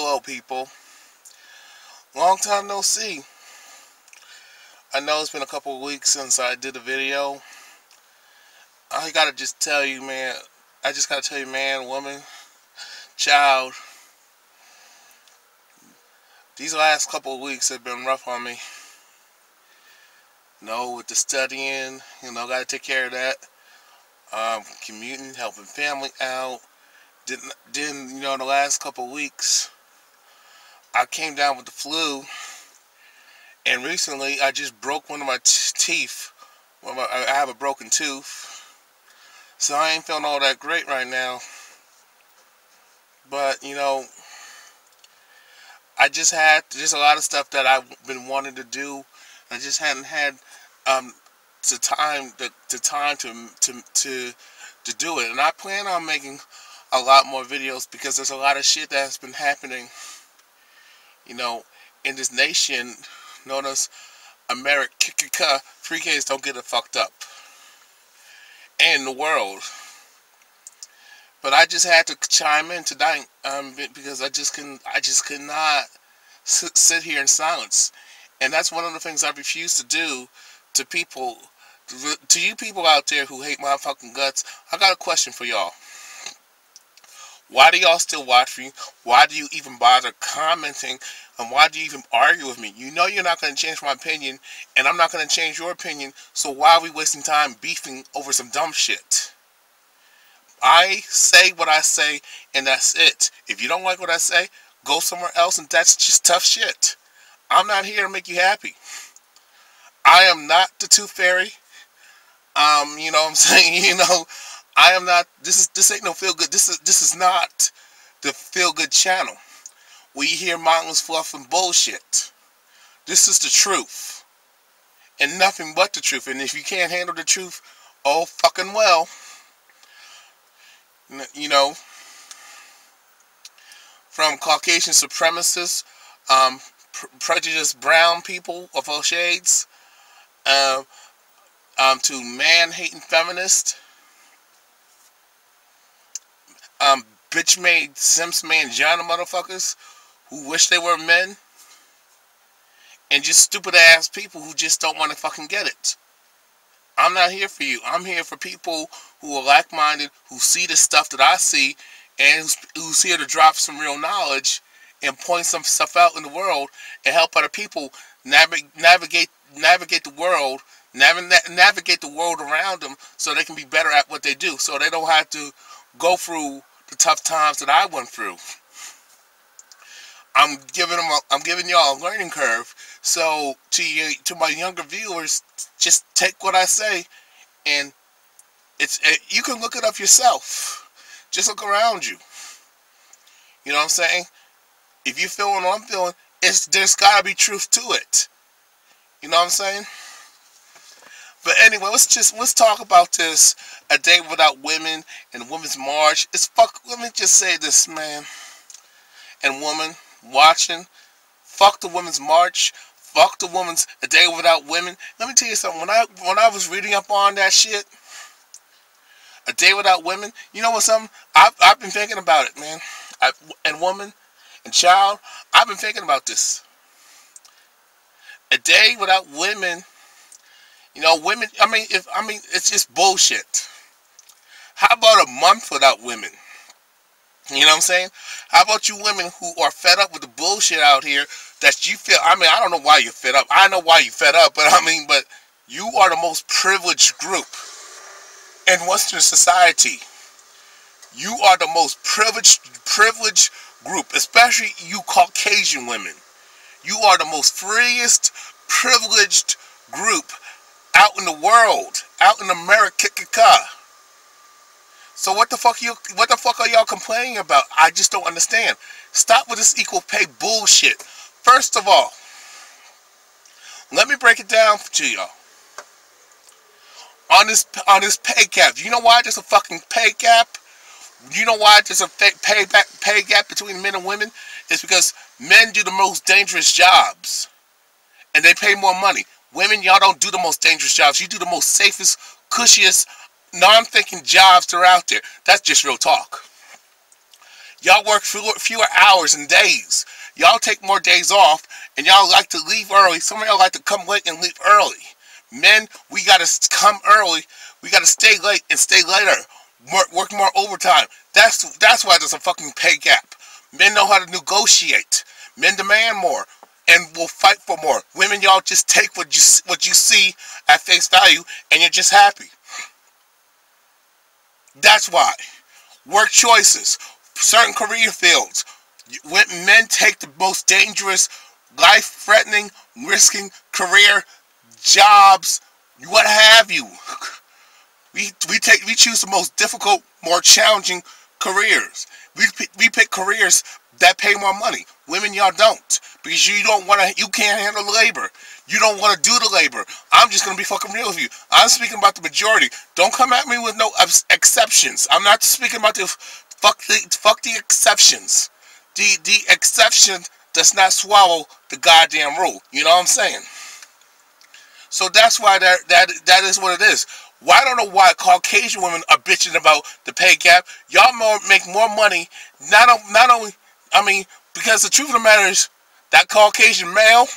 Hello, people. Long time no see. I know it's been a couple of weeks since I did a video. I gotta just tell you, man. I just gotta tell you, man, woman, child. These last couple of weeks have been rough on me. With the studying, gotta take care of that. Commuting, helping family out. Then, the last couple of weeks, I came down with the flu. And recently, I just broke one of my teeth. I have a broken tooth. So I ain't feeling all that great right now. But, I just had a lot of stuff that I've been wanting to do. I just hadn't had the time to do it. And I plan on making a lot more videos because there's a lot of shit that has been happening, in this nation known as America. Free kids don't get it fucked up. And the world. But I just had to chime in tonight because I just could not sit here in silence. And that's one of the things I refuse to do to people. To you people out there who hate my fucking guts, I got a question for y'all. Why do y'all still watch me? Why do you even bother commenting? And why do you even argue with me? You know you're not going to change my opinion, and I'm not going to change your opinion, so why are we wasting time beefing over some dumb shit? I say what I say, and that's it. If you don't like what I say, go somewhere else, and that's just tough shit. I'm not here to make you happy. I am not the Tooth Fairy. You know what I'm saying? I am not. This ain't no feel good. This is not the feel good channel where you hear mindless fluff and bullshit. This is the truth, and nothing but the truth. And if you can't handle the truth, oh fucking well. From Caucasian supremacists, prejudiced brown people of all shades, to man-hating feminists, bitch-made simps-made genre motherfuckers who wish they were men, and just stupid-ass people who just don't want to fucking get it. I'm not here for you. I'm here for people who are like-minded, who see the stuff that I see, and who's here to drop some real knowledge and point some stuff out in the world and help other people navigate the world, navigate the world around them, so they can be better at what they do, so they don't have to go through the tough times that I went through. I'm giving y'all a learning curve. So to my younger viewers, just take what I say, and you can look it up yourself. Just look around you. You know what I'm saying? If you're feeling what I'm feeling, there's gotta be truth to it. You know what I'm saying? But anyway, let's talk about this. A Day Without Women and Women's March. Let me just say this, man and woman watching. Fuck the Women's March. Fuck the women's A Day Without Women. Let me tell you something. When I was reading up on that shit, A Day Without Women, you know what? I've been thinking about it, man. And woman and child, I've been thinking about this. A day without women. Women. It's just bullshit. How about a month without women? You know what I'm saying? How about you women who are fed up with the bullshit out here that you feel, I don't know why you're fed up. I know why you're fed up, but you are the most privileged group in Western society. You are the most privileged group, especially you Caucasian women. You are the most freest, privileged group out in the world, out in America. So what the fuck are y'all complaining about? I just don't understand. Stop with this equal pay bullshit. First of all, let me break it down to y'all. On this pay gap. Do you know why there's a fucking pay gap? Do you know why there's a pay gap between men and women? It's because men do the most dangerous jobs, and they pay more money. Women, y'all don't do the most dangerous jobs. You do the most safest, cushiest, non-thinking jobs that are out there. That's just real talk. Y'all work fewer hours and days. Y'all take more days off, and y'all like to leave early. Some of y'all like to come late and leave early. Men, we gotta come early. We gotta stay late and stay later. Work more overtime. That's why there's a fucking pay gap. Men know how to negotiate. Men demand more and will fight for more. Women, y'all just take what you see at face value, and you're just happy. That's why. Work choices, certain career fields. Men take the most dangerous, life-threatening, risking career jobs, what have you. We choose the most difficult, more challenging careers. We pick careers that pay more money. Women, y'all don't, because you can't handle the labor. You don't want to do the labor. I'm just gonna be fucking real with you. I'm speaking about the majority. Don't come at me with no exceptions. I'm not speaking about the fuck the exceptions. The exception does not swallow the goddamn rule. You know what I'm saying? So that's why that is what it is. Well, I don't know why Caucasian women are bitching about the pay gap. Y'all make more money. Not only, I mean, because the truth of the matter is that Caucasian male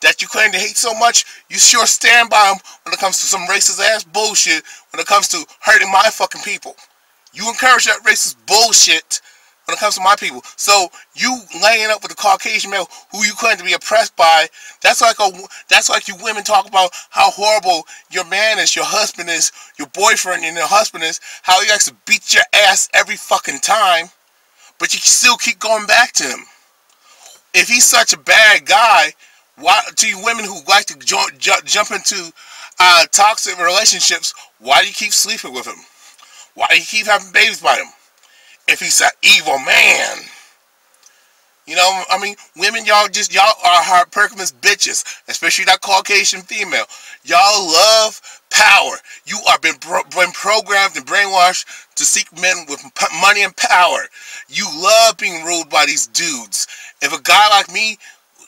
that you claim to hate so much, you sure stand by him when it comes to some racist ass bullshit. When it comes to hurting my fucking people, you encourage that racist bullshit when it comes to my people. So you laying up with the Caucasian male who you claim to be oppressed by, that's like you women talk about how horrible your man is, your husband is, your boyfriend and your husband is, how he likes to beat your ass every fucking time, but you still keep going back to him. If he's such a bad guy, why, to you women who like to jump into toxic relationships, why do you keep sleeping with him? Why do you keep having babies by him? If he's an evil man. You know, I mean, women, y'all are hard Perkins bitches, especially that Caucasian female. Y'all love power. You are been programmed and brainwashed to seek men with money and power. You love being ruled by these dudes. If a guy like me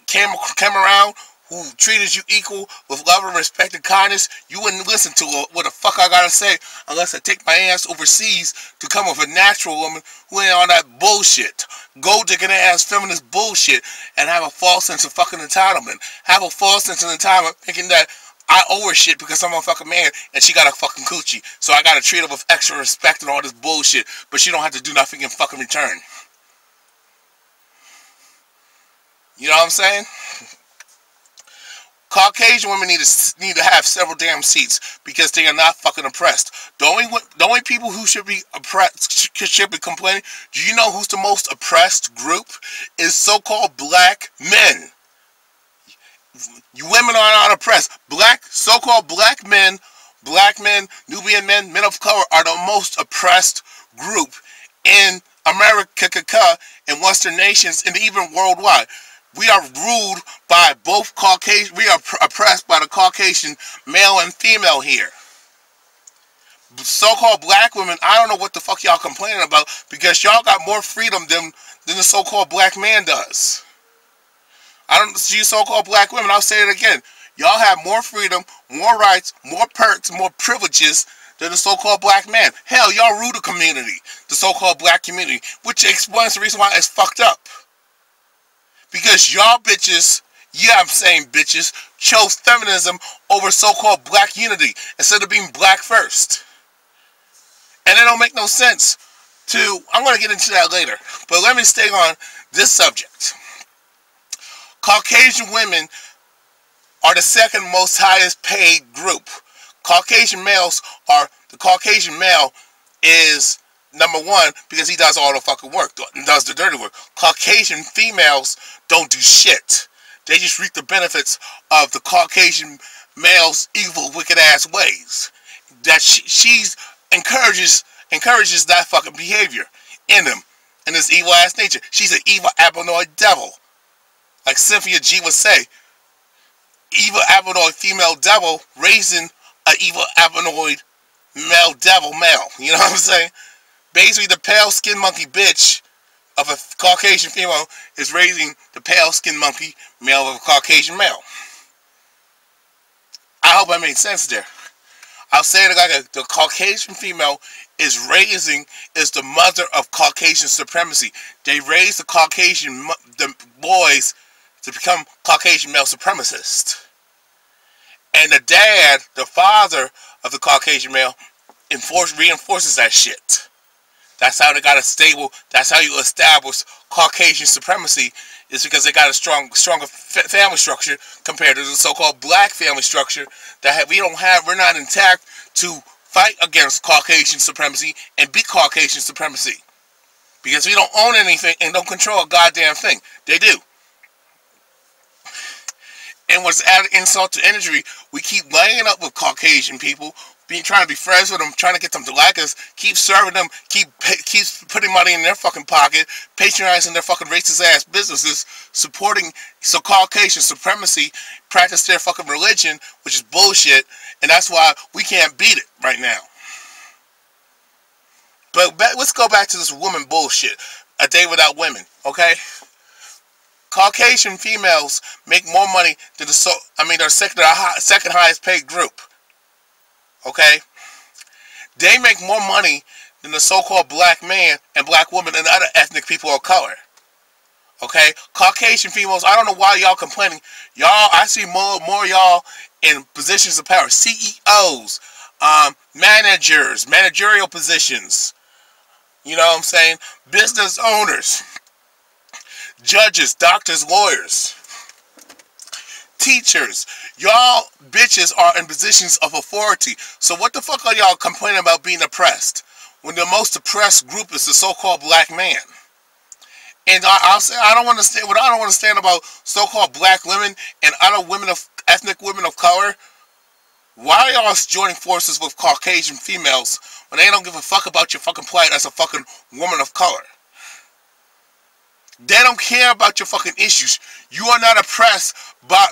came around who treated you equal with love and respect and kindness, you wouldn't listen to what the fuck I gotta say unless I take my ass overseas to come with a natural woman who ain't on that bullshit, gold digging ass feminist bullshit, and have a false sense of fucking entitlement. Have a false sense of entitlement thinking that I owe her shit because I'm a fucking man and she got a fucking coochie, so I gotta treat her with extra respect and all this bullshit, but she don't have to do nothing in fucking return. You know what I'm saying? Caucasian women need to have several damn seats because they are not fucking oppressed. The only people who should be oppressed, should be complaining. Do you know who's the most oppressed group? Is so-called black men. You women are not oppressed. So-called black men, Nubian men, men of color are the most oppressed group in America and Western nations and even worldwide. We are ruled by both Caucasian, we are oppressed by the Caucasian male and female here. So-called black women, I don't know what the fuck y'all complaining about because y'all got more freedom than the so-called black man does. I don't see so-called black women, I'll say it again. Y'all have more freedom, more rights, more perks, more privileges than the so-called black man. Hell, y'all rule the community, the so-called black community, which explains the reason why it's fucked up. Because y'all bitches, yeah, I'm saying bitches, chose feminism over so-called black unity instead of being black first. And it don't make no sense to, I'm going to get into that later, but let me stay on this subject. Caucasian women are the second most highest paid group. Caucasian males are, the Caucasian male is number one because he does all the fucking work, does the dirty work. Caucasian females don't do shit. They just reap the benefits of the Caucasian male's evil, wicked ass ways. That she encourages that fucking behavior in him, in his evil ass nature. She's an evil abonoid devil. Like Cynthia G would say, evil abonoid female devil raising an evil abonoid male devil male. You know what I'm saying? Basically, the pale skin monkey bitch of a Caucasian female is raising the pale skin monkey male of a Caucasian male. I hope I made sense there. I'll say it like the Caucasian female is the mother of Caucasian supremacy. They raise the boys to become Caucasian male supremacists. And the dad, the father of the Caucasian male, reinforces that shit. That's how they got a stable, that's how you establish Caucasian supremacy, is because they got a stronger family structure compared to the so-called black family structure that we're not intact to fight against Caucasian supremacy and beat Caucasian supremacy. Because we don't own anything and don't control a goddamn thing. They do. And what's added insult to injury, we keep laying up with Caucasian people, trying to be friends with them, trying to get them to like us, keep serving them, keep putting money in their fucking pocket, patronizing their fucking racist ass businesses, supporting Caucasian supremacy, practice their fucking religion, which is bullshit, and that's why we can't beat it right now. But let's go back to this woman bullshit. A Day Without Women, okay? Caucasian females make more money than they're second highest paid group. Okay? They make more money than the so-called black man and black woman and other ethnic people of color. Okay? Caucasian females, I don't know why y'all complaining. I see more y'all in positions of power. CEOs, managers, managerial positions. You know what I'm saying? Business owners. Judges, doctors, lawyers, teachers. Y'all bitches are in positions of authority. So what the fuck are y'all complaining about being oppressed when the most oppressed group is the so-called black man? And I'll say I don't understand about so-called black women and other ethnic women of color. Why are y'all joining forces with Caucasian females when they don't give a fuck about your fucking plight as a fucking woman of color? They don't care about your fucking issues. You are not oppressed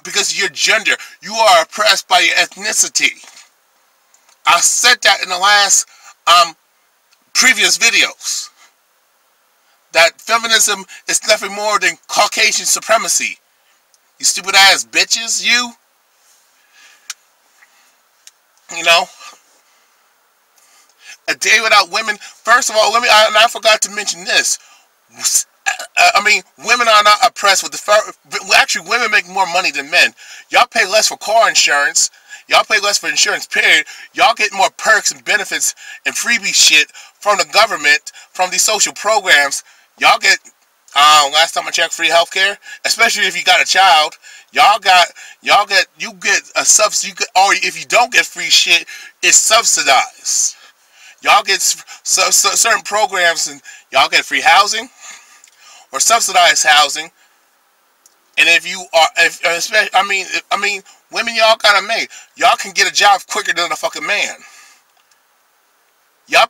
because of your gender. You are oppressed by your ethnicity. I said that in the last previous videos. That feminism is nothing more than Caucasian supremacy. You stupid ass bitches, you. You know? A Day Without Women. First of all, I forgot to mention this. Women are not oppressed with actually, women make more money than men. Y'all pay less for car insurance. Y'all pay less for insurance, period. Y'all get more perks and benefits and freebie shit from the government, from these social programs. Y'all get, last time I checked, free healthcare, especially if you got a child. You get a subsidy, or if you don't get free shit, it's subsidized. Y'all get certain programs, and y'all get free housing or subsidized housing. And if you are, women, y'all got a maid. Y'all can get a job quicker than a fucking man. Y'all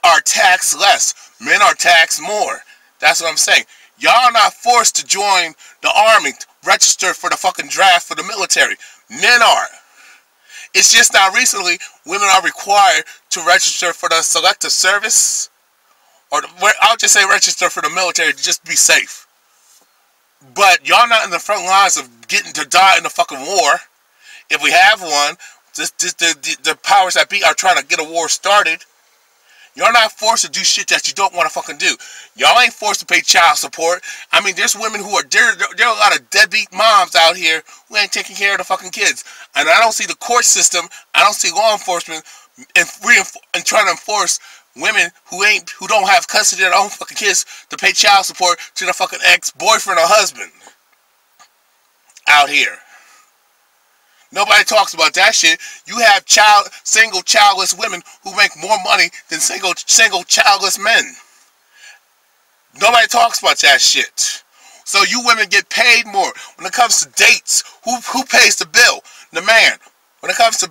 are taxed less. Men are taxed more. That's what I'm saying. Y'all are not forced to join the army, register for the fucking draft for the military. Men are. It's just now recently women are required to register for the selective service, I'll just say register for the military to just be safe. But y'all not in the front lines of getting to die in the fucking war. If we have one, the powers that be are trying to get a war started. Y'all not forced to do shit that you don't want to fucking do. Y'all ain't forced to pay child support. There's women who are, there are a lot of deadbeat moms out here who ain't taking care of the fucking kids. And I don't see the court system, I don't see law enforcement and trying to enforce women who don't have custody of their own fucking kids to pay child support to their fucking ex-boyfriend or husband out here. Nobody talks about that shit. You have single childless women who make more money than single childless men. Nobody talks about that shit. So you women get paid more. When it comes to dates, who pays the bill? The man. When it comes to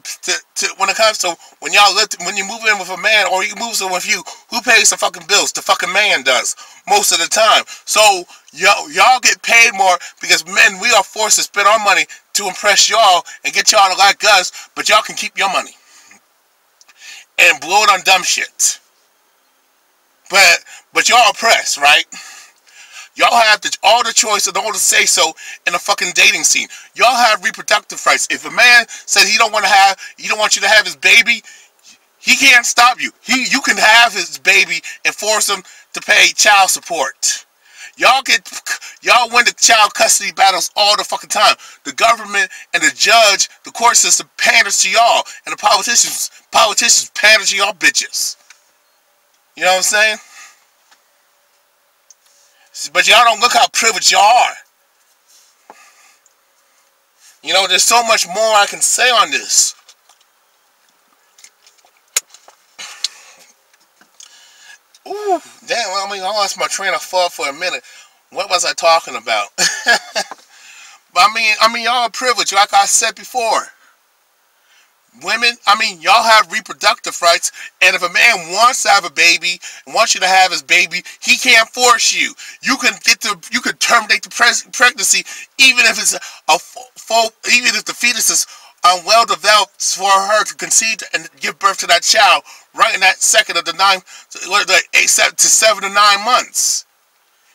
when you move in with a man or he moves in with you, who pays the fucking bills? The fucking man does most of the time. So y'all get paid more because men, we are forced to spend our money to impress y'all and get y'all to like us, but y'all can keep your money and blow it on dumb shit. But y'all oppressed, right? Y'all have all the choice and all the say so in the fucking dating scene. Y'all have reproductive rights. If a man says he don't want you to have his baby, he can't stop you. You can have his baby and force him to pay child support. Y'all win the child custody battles all the fucking time. The government and the judge, the court system panders to y'all, and the politicians pander to y'all bitches. You know what I'm saying? But y'all don't look how privileged y'all are. You know, there's so much more I can say on this. Ooh, damn, I mean, I lost my train of thought for a minute. What was I talking about? But I mean, y'all are privileged, like I said before. Women, I mean, y'all have reproductive rights, and if a man wants to have a baby, and wants you to have his baby, he can't force you. You can terminate the pregnancy, even if it's even if the fetus is well developed for her to conceive and give birth to that child right in that second of the 7 to 9 months.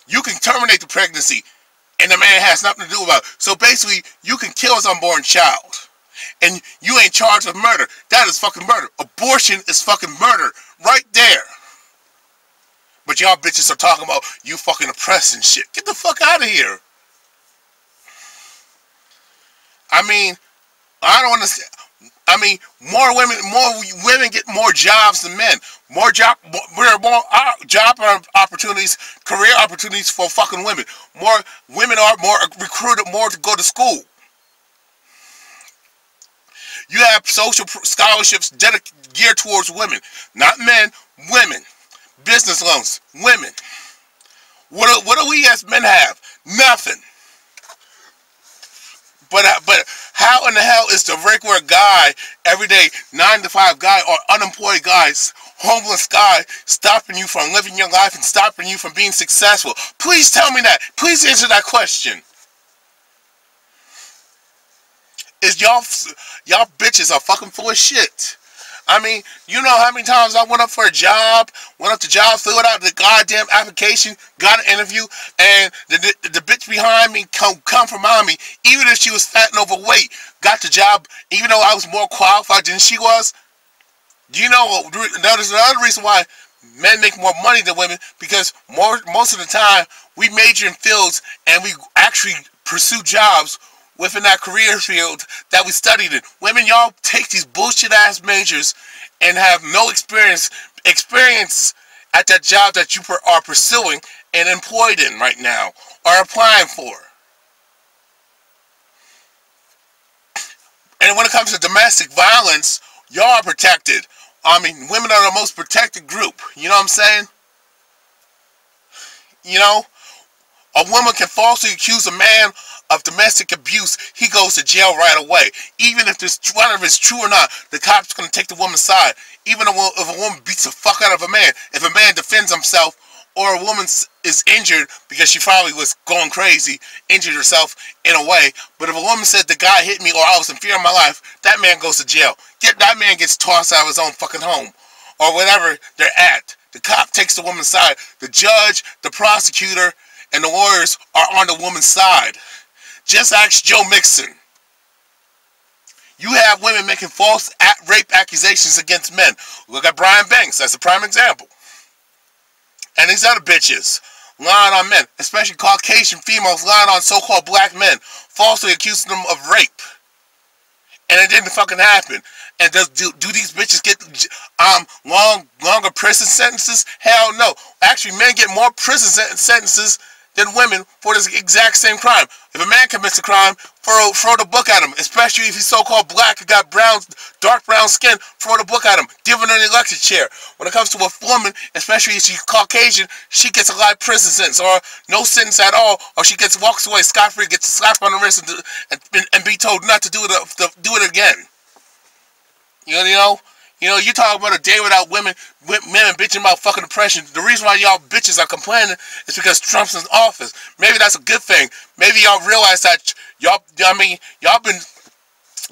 You can terminate the pregnancy, and the man has nothing to do about it. So basically, you can kill his unborn child, and you ain't charged with murder. That is fucking murder. Abortion is fucking murder right there. But y'all bitches are talking about you fucking oppressing shit. Get the fuck out of here. I mean, I don't understand. I mean, more women get more jobs than men. More job opportunities, career opportunities for fucking women. More women are more recruited more to go to school. You have social scholarships geared towards women, not men. Women, business loans, women. What do we as men have? Nothing. But how in the hell is the regular guy, everyday 9-to-5 guy or unemployed guy, homeless guy, stopping you from living your life and stopping you from being successful? Please tell me that. Please answer that question. Is y'all bitches are fucking full of shit. I mean, you know how many times I went up for a job, filled out the goddamn application, got an interview, and the bitch behind me come from behind me, even if she was fat and overweight, got the job, even though I was more qualified than she was. Do you know, there's another reason why men make more money than women, because most of the time, we major in fields, and we actually pursue jobs within that career field that we studied in. Women, y'all take these bullshit ass majors and have no experience at that job that you are pursuing and employed in right now or applying for. And when it comes to domestic violence, y'all are protected. I mean, women are the most protected group. You know what I'm saying? You know, a woman can falsely accuse a man of domestic abuse, he goes to jail right away. Even if whether it's true or not, the cop's going to take the woman's side. Even if a woman beats the fuck out of a man, if a man defends himself, or a woman is injured because she probably was going crazy, injured herself in a way, but if a woman said the guy hit me or I was in fear of my life, that man goes to jail. That man gets tossed out of his own fucking home, or whatever they're at. The cop takes the woman's side. The judge, the prosecutor, and the lawyers are on the woman's side. Just ask Joe Mixon. You have women making false rape accusations against men. Look at Brian Banks. That's a prime example. And these other bitches lying on men, especially Caucasian females lying on so-called black men, falsely accusing them of rape. And it didn't fucking happen. And do these bitches get longer prison sentences? Hell no. Actually, men get more prison sentences than women for this exact same crime. If a man commits a crime, throw the book at him, especially if he's so-called black and got dark brown skin, throw the book at him, give him an electric chair. When it comes to a woman, especially if she's Caucasian, she gets a life prison sentence, or no sentence at all, or she walks away scot-free, gets slapped on the wrist and be told not to do it again. You know, you talk about a day without women bitching about fucking oppression. The reason why y'all bitches are complaining is because Trump's in office. Maybe that's a good thing. Maybe y'all realize that y'all been,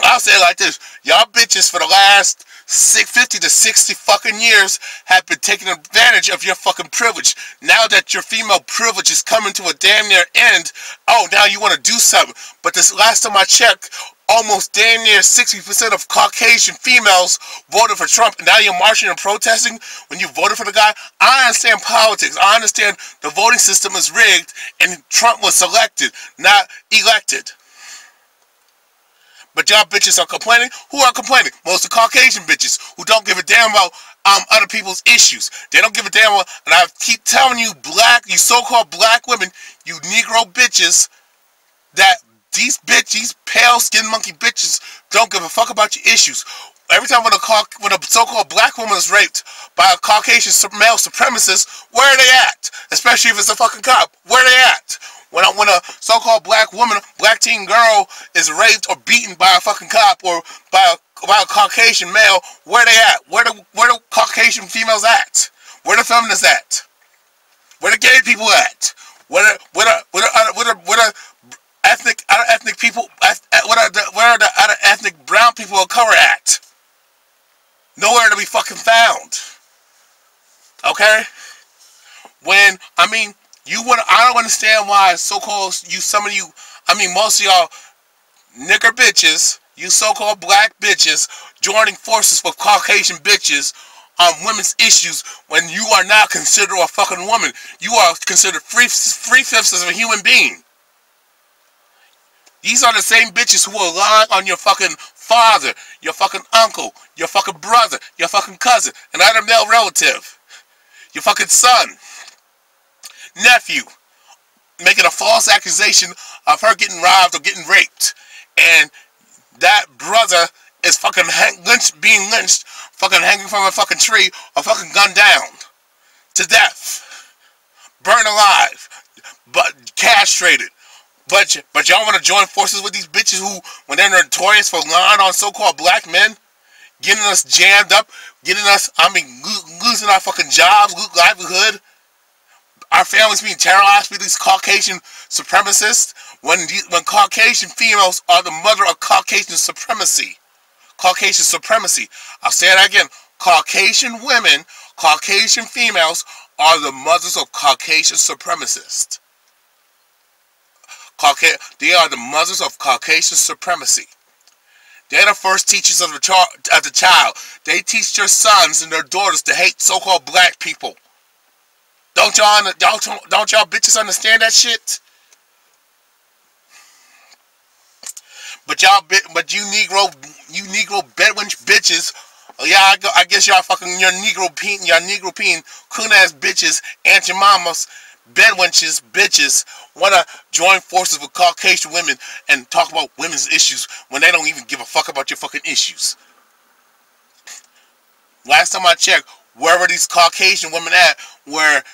I'll say it like this, y'all bitches for the last 50 to 60 fucking years have been taking advantage of your fucking privilege. Now that your female privilege is coming to a damn near end, oh, now you want to do something. But this last time I checked, almost damn near 60% of Caucasian females voted for Trump. And now you're marching and protesting when you voted for the guy. I understand politics. I understand the voting system is rigged and Trump was selected, not elected. But y'all bitches are complaining. Who are complaining? Most of the Caucasian bitches who don't give a damn about other people's issues. They don't give a damn about, and I keep telling you, you so-called black women, you Negro bitches, that these pale skin monkey bitches don't give a fuck about your issues. Every time when a so-called black woman is raped by a Caucasian male supremacist, where are they at? Especially if it's a fucking cop. Where are they at? When a so-called black woman, black teen girl is raped or beaten by a fucking cop or by a Caucasian male, where they at? Where the Caucasian females at? Where the feminists at? Where the gay people at? Where the other ethnic people? Where are the other ethnic brown people of color at? Nowhere to be fucking found. Okay? I don't understand why most of y'all nigger bitches, you so-called black bitches, joining forces with Caucasian bitches on women's issues when you are not considered a fucking woman. You are considered three-fifths of a human being. These are the same bitches who are lying on your fucking father, your fucking uncle, your fucking brother, your fucking cousin, another male relative, your fucking son, nephew, making a false accusation of her getting robbed or getting raped, and that brother is fucking being lynched, fucking hanging from a fucking tree, or fucking gunned down to death, burned alive, but castrated. But y'all want to join forces with these bitches who, when they're notorious for lying on so-called black men, getting us jammed up, losing our fucking jobs, livelihood, our families being terrorized by these Caucasian supremacists, when Caucasian females are the mother of Caucasian supremacy. Caucasian supremacy. I'll say it again. Caucasian women, Caucasian females are the mothers of Caucasian supremacists. They are the mothers of Caucasian supremacy. They're the first teachers of the child. They teach their sons and their daughters to hate so-called black people. Don't y'all bitches understand that shit? But you Negro Bedouin bitches, yeah, I guess y'all fucking your Negro peen coon ass bitches, Aunt your mamas, bedwenches, bitches, wanna join forces with Caucasian women and talk about women's issues when they don't even give a fuck about your fucking issues. Last time I checked, where were these Caucasian women at? Where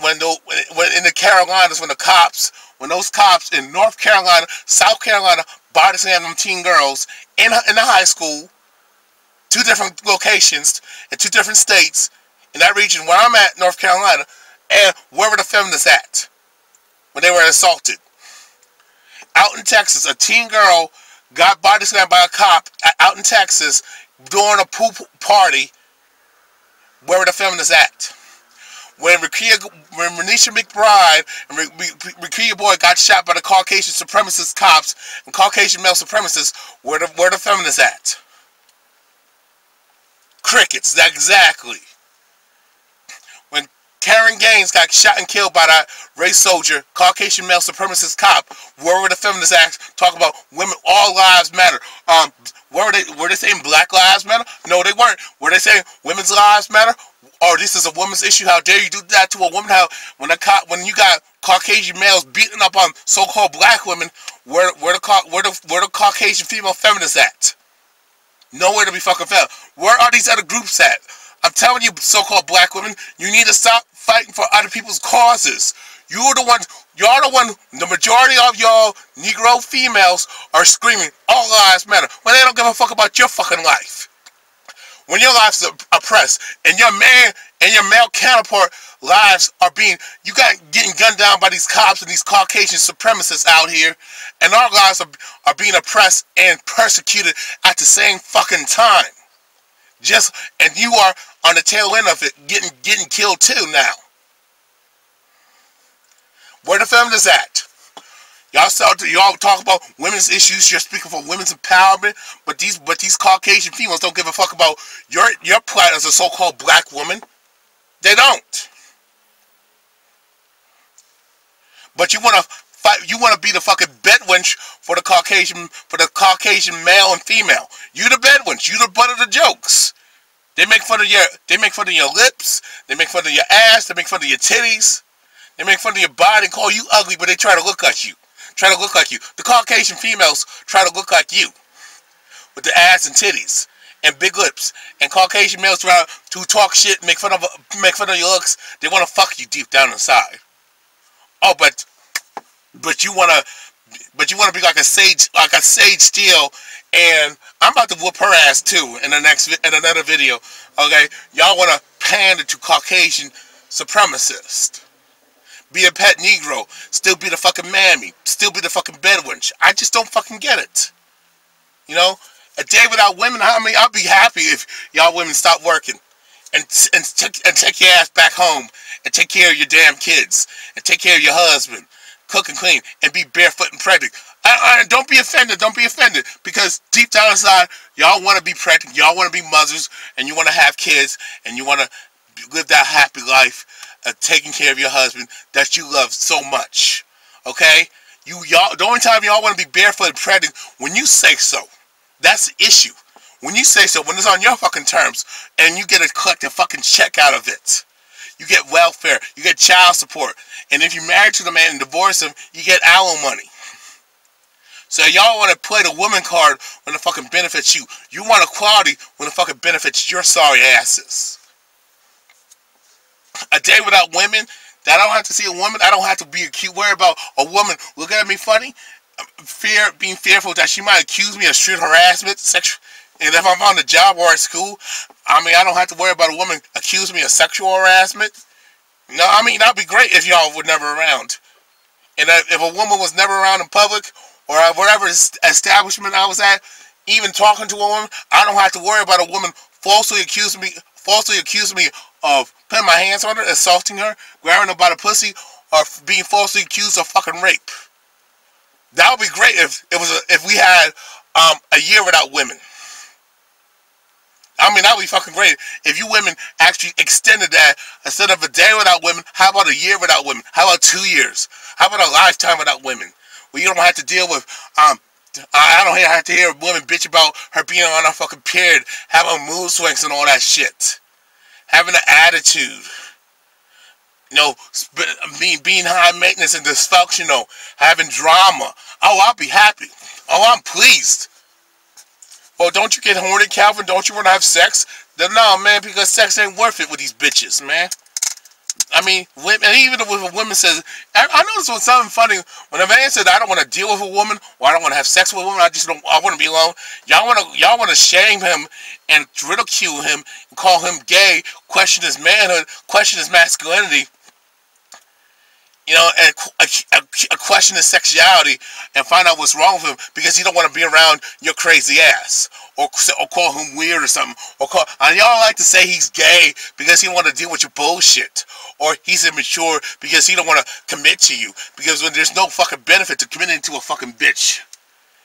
when in the Carolinas, when those cops in North Carolina, South Carolina, body slammed them teen girls in the high school, 2 different locations in 2 different states in that region where I'm at, North Carolina. And where were the feminists at when they were assaulted? Out in Texas, a teen girl got body slammed by a cop out in Texas during a pool party. Where were the feminists at? When Renisha McBride and Rekia Boyd got shot by the Caucasian supremacist cops and Caucasian male supremacists, where the feminists at? Crickets, exactly. When Karen Gaines got shot and killed by that race soldier, Caucasian male supremacist cop, where were the feminists at? Talk about women, all lives matter. Were they saying black lives matter? No, they weren't. Were they saying women's lives matter? Or this is a woman's issue? How dare you do that to a woman? When you got Caucasian males beating up on so-called black women, where the Caucasian female feminists at? Nowhere to be fucking found. Where are these other groups at? I'm telling you, so-called black women, you need to stop fighting for other people's causes. Y'all the one, the majority of y'all Negro females are screaming, all lives matter, when they don't give a fuck about your fucking life. When your life's oppressed, and your man and your male counterpart lives are getting gunned down by these cops and these Caucasian supremacists out here, and our lives are being oppressed and persecuted at the same fucking time. Just, and you are on the tail end of it, getting killed too now. Where the feminists at? Y'all talk about women's issues. You're speaking for women's empowerment, but these Caucasian females don't give a fuck about your plight as a so-called black woman. They don't. But you wanna fight. You wanna be the fucking bedwench for the Caucasian male and female. You the bedwench. You the butt of the jokes. They make fun of your lips. They make fun of your ass. They make fun of your titties. They make fun of your body and call you ugly, but they try to look at you. The Caucasian females try to look like you, with the ass and titties and big lips. And Caucasian males try to talk shit, make fun of your looks. They want to fuck you deep down inside. Oh, but you wanna be like a Sage Steele, and I'm about to whoop her ass too in another video. Okay, y'all wanna pander to Caucasian supremacists. Be a pet Negro, still be the fucking mammy, still be the fucking bedwench. I just don't fucking get it. You know, a day without women. I mean, I'll be happy if y'all women stop working and take your ass back home and take care of your damn kids and take care of your husband, cook and clean, and be barefoot and pregnant. Don't be offended. Don't be offended, because deep down inside, y'all want to be pregnant, y'all want to be mothers, and you want to have kids, and you want to live that happy life of taking care of your husband that you love so much. Okay? The only time y'all want to be barefoot and pregnant when you say so. That's the issue. When you say so, when it's on your fucking terms, and you get to collect a fucking check out of it. You get welfare, you get child support, and if you're married to the man and divorce him, you get alimony. So y'all want to play the woman card when it fucking benefits you. You want equality when it fucking benefits your sorry asses. A day without women, that I don't have to see a woman, I don't have to be worried about a woman looking at me funny, being fearful that she might accuse me of street harassment, and if I'm on the job or at school, I mean, I don't have to worry about a woman accusing me of sexual harassment. No, I mean, that'd be great if y'all were never around. And if a woman was never around in public, or at whatever establishment I was at, even talking to a woman, I don't have to worry about a woman falsely accusing me of putting my hands on her, assaulting her, grabbing her by the pussy, or being falsely accused of fucking rape. That would be great if we had a year without women. I mean, that would be fucking great if you women actually extended that. Instead of a day without women, how about a year without women? How about 2 years? How about a lifetime without women? Where you don't have to deal with, I don't have to hear a woman bitch about her being on her fucking period, having mood swings and all that shit. Having an attitude. You know, being high maintenance and dysfunctional. Having drama. Oh, I'll be happy. Oh, I'm pleased. Well, don't you get horny, Calvin? Don't you want to have sex? Then no, man, because sex ain't worth it with these bitches, man. I mean, women, even if a woman says, I noticed when something funny, when a man said, I don't want to deal with a woman, or I don't want to have sex with a woman, I want to be alone. Y'all want to shame him and ridicule him and call him gay, question his manhood, question his masculinity, you know, and question his sexuality and find out what's wrong with him because he don't want to be around your crazy ass, or call him weird or something, and y'all like to say he's gay because he don't want to deal with your bullshit, or he's immature because he don't want to commit to you, because when there's no fucking benefit to committing to a fucking bitch.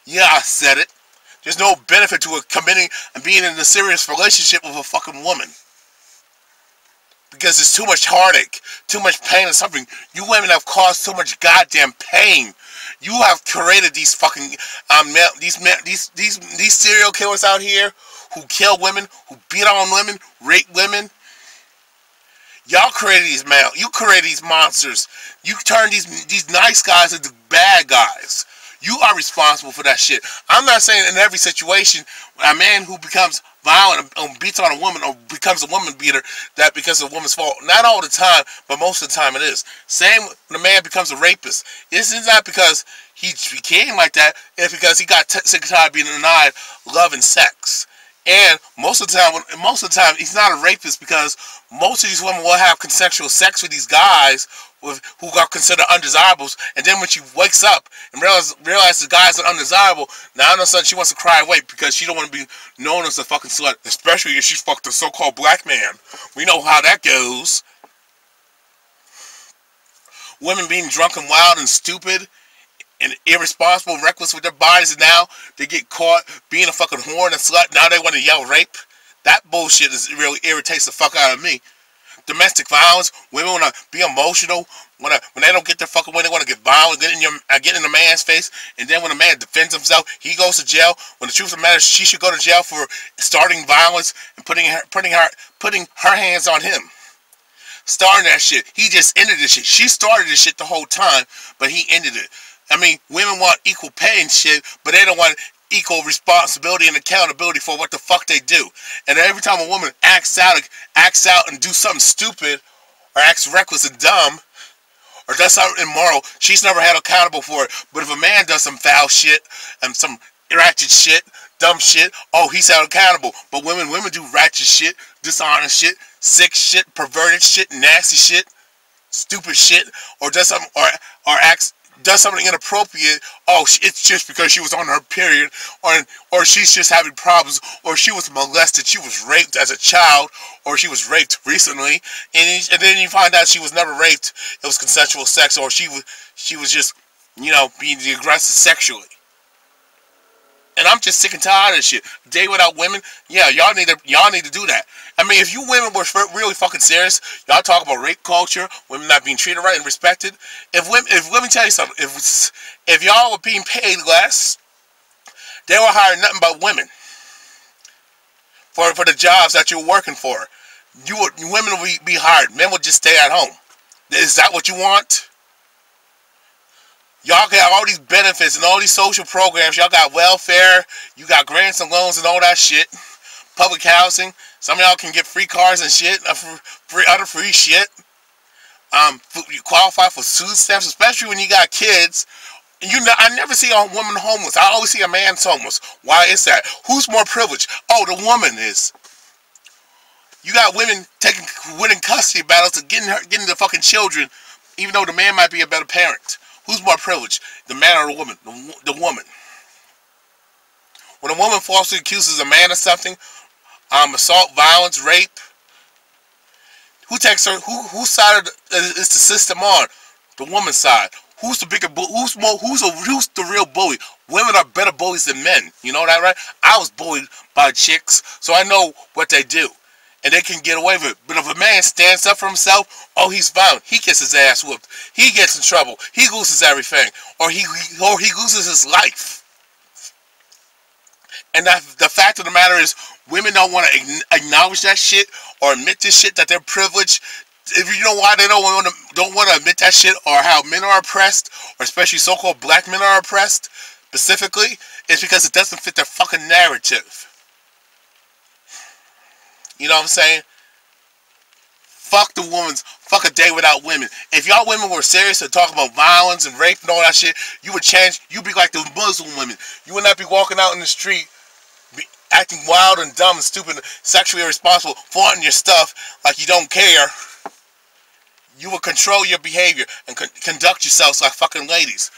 Yeah, I said it. There's no benefit to committing and being in a serious relationship with a fucking woman. Because it's too much heartache, too much pain and suffering. You women have caused so much goddamn pain. You have created these fucking these serial killers out here who kill women, who beat on women, rape women. Y'all created these you created these monsters. You turned these nice guys into bad guys. You are responsible for that shit. I'm not saying in every situation, a man who becomes violent and beats on a woman or becomes a woman beater, that because of a woman's fault. Not all the time, but most of the time it is. Same when a man becomes a rapist. It's not because he became like that. It's because he got sick and tired of being denied love and sex. And most of the time, he's not a rapist because most of these women will have consensual sex with these guys who got considered undesirables, and then when she wakes up and realizes the guy's an undesirable, now all of a sudden she wants to cry away because she don't want to be known as a fucking slut, especially if she fucked a so-called black man. We know how that goes. Women being drunk and wild and stupid and irresponsible and reckless with their bodies, and now they get caught being a fucking whore and a slut. Now they want to yell rape. That bullshit really irritates the fuck out of me. Domestic violence, women want to be emotional, when they don't get their fucking way, they want to get violent, get in the man's face, and then when the man defends himself, he goes to jail. When the truth of the matter is, she should go to jail for starting violence and putting her hands on him. Starting that shit. He just ended this shit. She started this shit the whole time, but he ended it. I mean, women want equal pay and shit, but they don't want equal responsibility and accountability for what the fuck they do. And every time a woman acts out and do something stupid, or acts reckless and dumb, or does something immoral, she's never held accountable for it. But if a man does some foul shit and some ratchet shit, dumb shit, oh, he's held accountable. But women do ratchet shit, dishonest shit, sick shit, perverted shit, nasty shit, stupid shit, or does something, or does something inappropriate. Oh, it's just because she was on her period, or she's just having problems, or she was molested, she was raped as a child, or she was raped recently, and then you find out she was never raped. It was consensual sex, or she was just, you know, being the aggressor sexually. And I'm just sick and tired of this shit. Day without women, yeah, y'all need to do that. I mean, if you women were really fucking serious, y'all talk about rape culture, women not being treated right and respected. Let me tell you something. If y'all were being paid less, they were hiring nothing but women for the jobs that you're working for. Women would be hired. Men would just stay at home. Is that what you want? Y'all got all these benefits and all these social programs. Y'all got welfare. You got grants and loans and all that shit. Public housing. Some of y'all can get free cars and shit. Other free shit. You qualify for food stamps, especially when you got kids. I never see a woman homeless. I always see a man homeless. Why is that? Who's more privileged? Oh, the woman is. You got women winning custody battles and getting the fucking children, even though the man might be a better parent. Who's more privileged, the man or the woman? The woman. When a woman falsely accuses a man of something, assault, violence, rape, who takes her? Whose side is the system on? The woman's side. Who's the bigger? Who's the real bully? Women are better bullies than men. You know that, right? I was bullied by chicks, so I know what they do. And they can get away with it. But if a man stands up for himself, oh, he's violent. He gets his ass whooped. He gets in trouble. He loses everything. Or he loses his life. And the fact of the matter is, women don't want to acknowledge that shit or admit this shit that they're privileged. If you know why they don't want to admit that shit, or how men are oppressed, or especially so-called black men are oppressed, specifically, it's because it doesn't fit their fucking narrative. You know what I'm saying? Fuck the women's, fuck a day without women. If y'all women were serious and talk about violence and rape and all that shit, you would change. You'd be like the Muslim women. You would not be walking out in the street, acting wild and dumb and stupid, and sexually irresponsible, flaunting your stuff like you don't care. You would control your behavior and conduct yourselves like fucking ladies.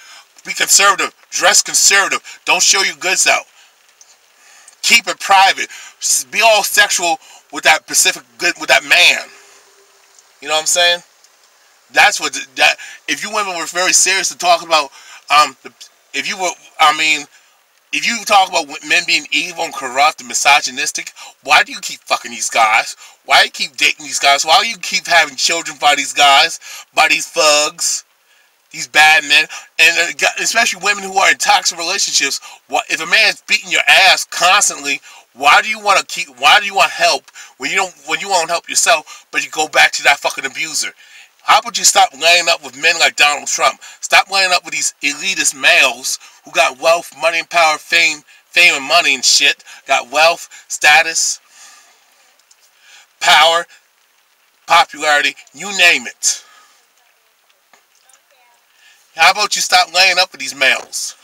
Be conservative. Dress conservative. Don't show your goods out. Keep it private. Be all sexual with that man. You know what I'm saying? That's what if you women were very serious to talk about if you talk about men being evil and corrupt and misogynistic, why do you keep fucking these guys? Why do you keep dating these guys? Why do you keep having children by these guys, by these thugs, these bad men, and especially women who are in toxic relationships? If a man's beating your ass constantly, why do you want help when you won't help yourself, but you go back to that fucking abuser? How about you stop laying up with men like Donald Trump? Stop laying up with these elitist males who got wealth, money and power, fame and money and shit. Got wealth, status, power, popularity, you name it. How about you stop laying up with these males?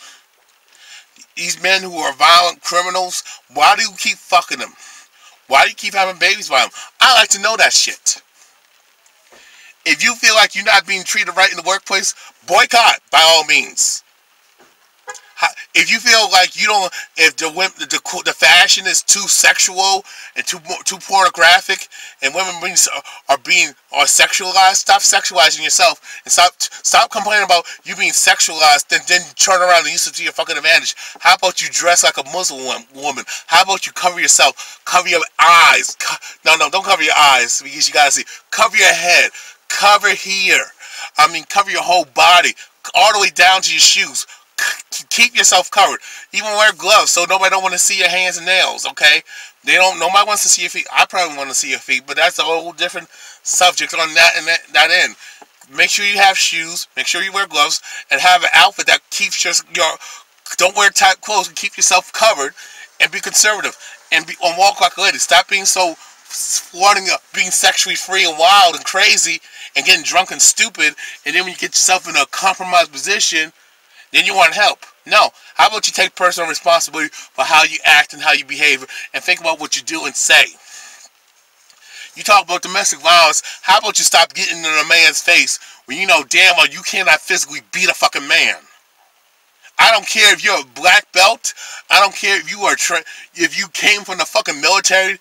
These men who are violent criminals, why do you keep fucking them? Why do you keep having babies by them? I like to know that shit. If you feel like you're not being treated right in the workplace, boycott by all means. If you feel like you don't, if the fashion is too sexual and too pornographic, and women are sexualized, stop sexualizing yourself and stop complaining about you being sexualized. Then turn around and use it to your fucking advantage. How about you dress like a Muslim woman? How about you cover yourself, cover your eyes? No, don't cover your eyes because you gotta see. Cover your head, cover here. I mean, cover your whole body all the way down to your shoes. Keep yourself covered. Even wear gloves so nobody don't want to see your hands and nails, okay? Nobody wants to see your feet. I probably want to see your feet, but that's a whole different subject on that end. Make sure you have shoes, make sure you wear gloves, and have an outfit that keeps don't wear tight clothes and keep yourself covered, and be conservative, and walk like a lady. Stop being so being sexually free and wild and crazy and getting drunk and stupid, and then when you get yourself in a compromised position, then you want help. No. How about you take personal responsibility for how you act and how you behave and think about what you do and say. You talk about domestic violence. How about you stop getting in a man's face when you know damn well you cannot physically beat a fucking man. I don't care if you're a black belt. I don't care if you came from the fucking military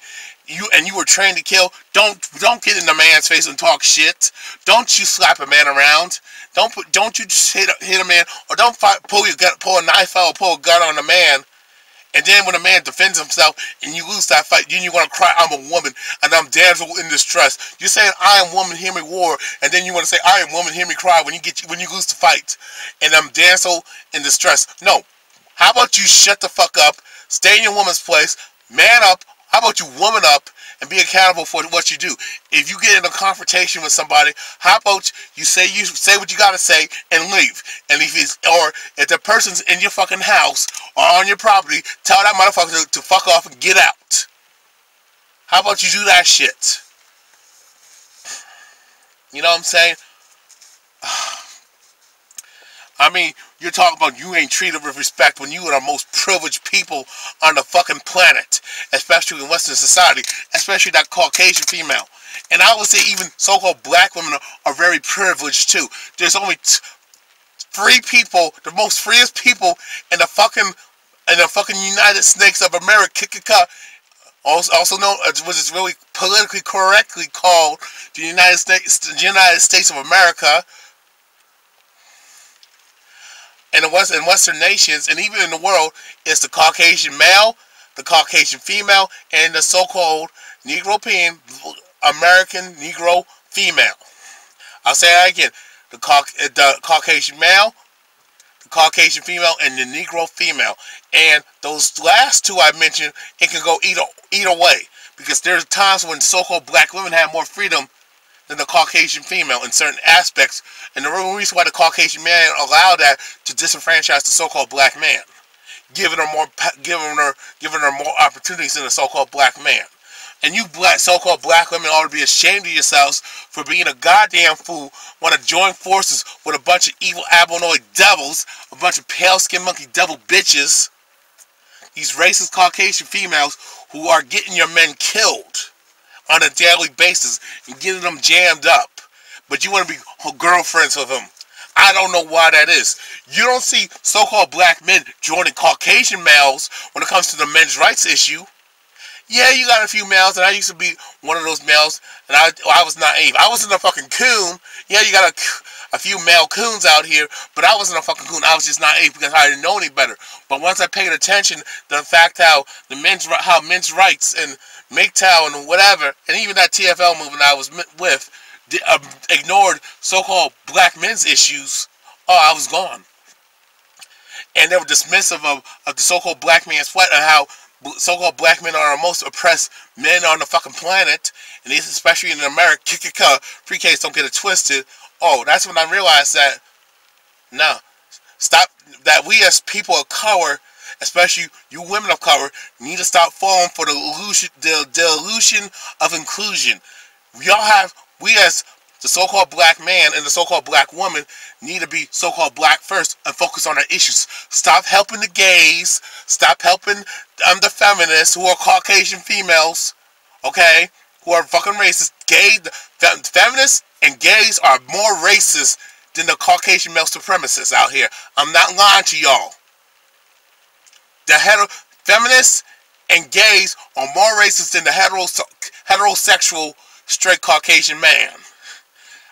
and you were trained to kill. Don't get in the man's face and talk shit. Don't you slap a man around. Don't you just hit a man, or don't pull a knife out or pull a gun on a man, and then when a man defends himself and you lose that fight, then you want to cry, I'm a woman and I'm damsel in distress. You're saying I am woman, hear me war, and then you want to say I am woman, hear me cry when you lose the fight, and I'm damsel in distress. No. How about you shut the fuck up, stay in your woman's place, man up. How about you woman up and be accountable for what you do? If you get in a confrontation with somebody, how about you say what you gotta say and leave? And if the person's in your fucking house or on your property, tell that motherfucker to fuck off and get out. How about you do that shit? You know what I'm saying? I mean, you're talking about you ain't treated with respect when you are the most privileged people on the fucking planet, especially in Western society, especially that Caucasian female. And I would say even so-called black women are very privileged too. There's only free people, the most freest people in the fucking United States of America, also known as what is really politically correctly called the United States of America. And in Western nations, and even in the world, it's the Caucasian male, the Caucasian female, and the so-called Negro-European American Negro female. I'll say that again. The Caucasian male, the Caucasian female, and the Negro female. And those last two I mentioned, it can go either way. Because there's times when so-called black women have more freedom than the Caucasian female in certain aspects, and the real reason why the Caucasian man allowed that to disenfranchise the so-called black man, giving her more opportunities than the so-called black man. And you so-called black women ought to be ashamed of yourselves for being a goddamn fool, want to join forces with a bunch of evil abonoid devils, a bunch of pale-skinned monkey devil bitches, these racist Caucasian females who are getting your men killed on a daily basis and getting them jammed up. But you want to be girlfriends with them. I don't know why that is. You don't see so-called black men joining Caucasian males when it comes to the men's rights issue. Yeah, you got a few males, and I used to be one of those males, and I was naive. I wasn't a fucking coon. Yeah, you got a few male coons out here, but I wasn't a fucking coon. I was just naive because I didn't know any better. But once I paid attention to the fact how men's rights and MGTOW and whatever, and even that TFL movement I was with, ignored so-called black men's issues, I was gone. And they were dismissive of the so-called black man's fight, and how so-called black men are the most oppressed men on the fucking planet, and these especially in America. Pre-case, don't get it twisted. Oh, that's when I realized that, no, stop, that we as people of color, especially you women of color, need to stop falling for the illusion of inclusion. We as the so-called black man and the so-called black woman need to be so-called black first and focus on our issues. Stop helping the gays. Stop helping the feminists who are Caucasian females. Okay? who are fucking racist. Feminists and gays are more racist than the Caucasian male supremacists out here. I'm not lying to y'all. The feminists and gays are more racist than the heterosexual straight Caucasian man.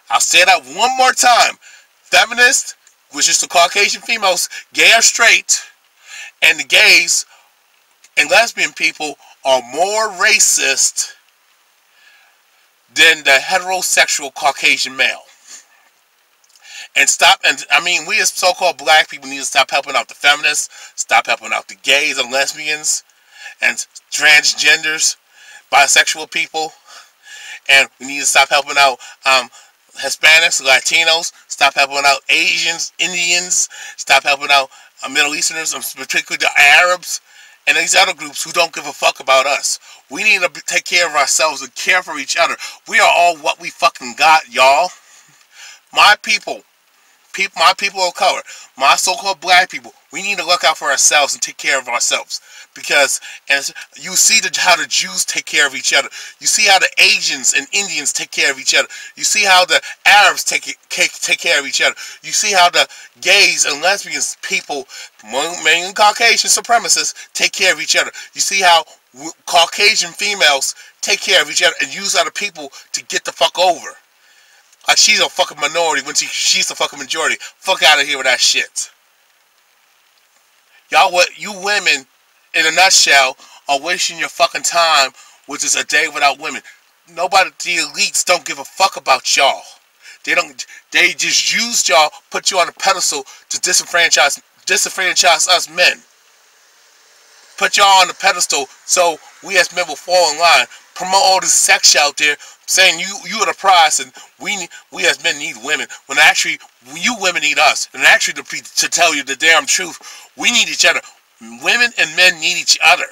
I'll say that one more time. Feminists, which is the Caucasian females, gay or straight, and the gays and lesbian people are more racist than the heterosexual Caucasian male. And we as so-called black people need to stop helping out the feminists, stop helping out the gays and lesbians, and transgenders, bisexual people, and we need to stop helping out Hispanics, Latinos, stop helping out Asians, Indians, stop helping out Middle Easterners, particularly the Arabs, and these other groups who don't give a fuck about us. We need to take care of ourselves and care for each other. We are all what we fucking got, y'all. My people of color, my so-called black people, we need to look out for ourselves and take care of ourselves. Because as you see how the Jews take care of each other. You see how the Asians and Indians take care of each other. You see how the Arabs take care of each other. You see how the gays and lesbians people, mainly Caucasian supremacists, take care of each other. You see how Caucasian females take care of each other and use other people to get the fuck over. Like she's a fucking minority when she's the fucking majority. Fuck out of here with that shit. Y'all, you women, in a nutshell, are wasting your fucking time, which is a day without women. Nobody, the elites don't give a fuck about y'all. They just use y'all, put you on a pedestal to disenfranchise us men. Put y'all on the pedestal so we as men will fall in line. Promote all this sex out there, saying you are the prize and we as men need women, when actually you women need us. And actually, to tell you the damn truth, we need each other. Women and men need each other.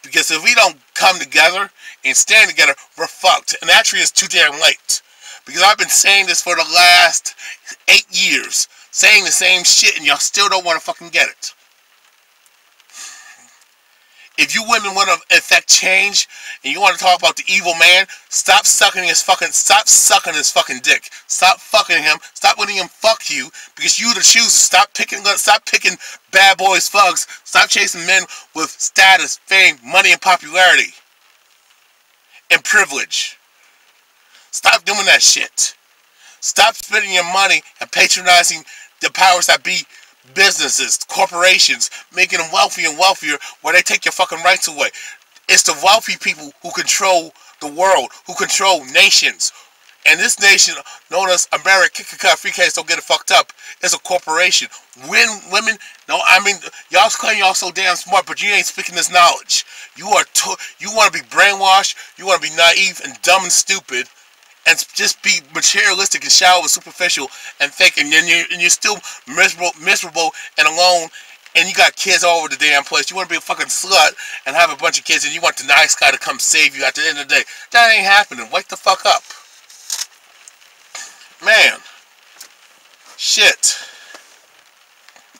Because if we don't come together and stand together, we're fucked. And actually, it's too damn late. Because I've been saying this for the last 8 years, saying the same shit, and y'all still don't want to fucking get it. If you women want to effect change and you want to talk about the evil man, stop sucking his fucking dick. Stop fucking him. Stop letting him fuck you because you the choosers. Stop picking bad boys, thugs. Stop chasing men with status, fame, money, and popularity and privilege. Stop doing that shit. Stop spending your money and patronizing the powers that be. Businesses, corporations, making them wealthier and wealthier where they take your fucking rights away. It's the wealthy people who control the world, who control nations. And this nation, known as America, free case, don't get it fucked up, is a corporation. Women, y'all claim y'all so damn smart, but you ain't speaking this knowledge. You want to be brainwashed, you want to be naive and dumb and stupid, and just be materialistic and shallow and superficial and fake, and you're still miserable and alone, and you got kids all over the damn place. You want to be a fucking slut and have a bunch of kids, and you want the nice guy to come save you at the end of the day. That ain't happening. Wake the fuck up. Man. Shit.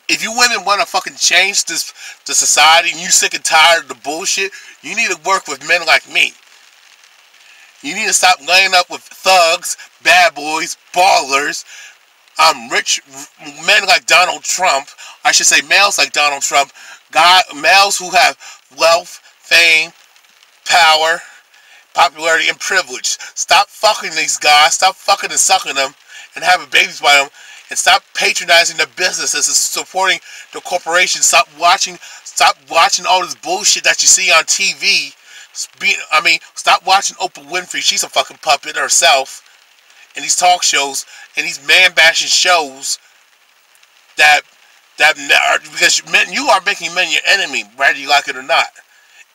If you women want to fucking change the society and you sick and tired of the bullshit, you need to work with men like me. You need to stop laying up with thugs, bad boys, ballers, rich men like Donald Trump. I should say males like Donald Trump. Males who have wealth, fame, power, popularity, and privilege. Stop fucking these guys. Stop fucking and sucking them and having babies by them. And stop patronizing the businesses and supporting the corporations. Stop watching all this bullshit that you see on TV. Stop watching Oprah Winfrey. She's a fucking puppet herself. And these talk shows and these man-bashing shows because you are making men your enemy, whether you like it or not.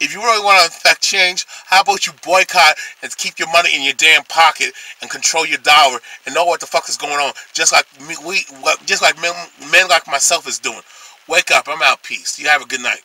If you really want to affect change, how about you boycott and keep your money in your damn pocket and control your dollar and know what the fuck is going on, just like men like myself is doing. Wake up. I'm out. Peace. You have a good night.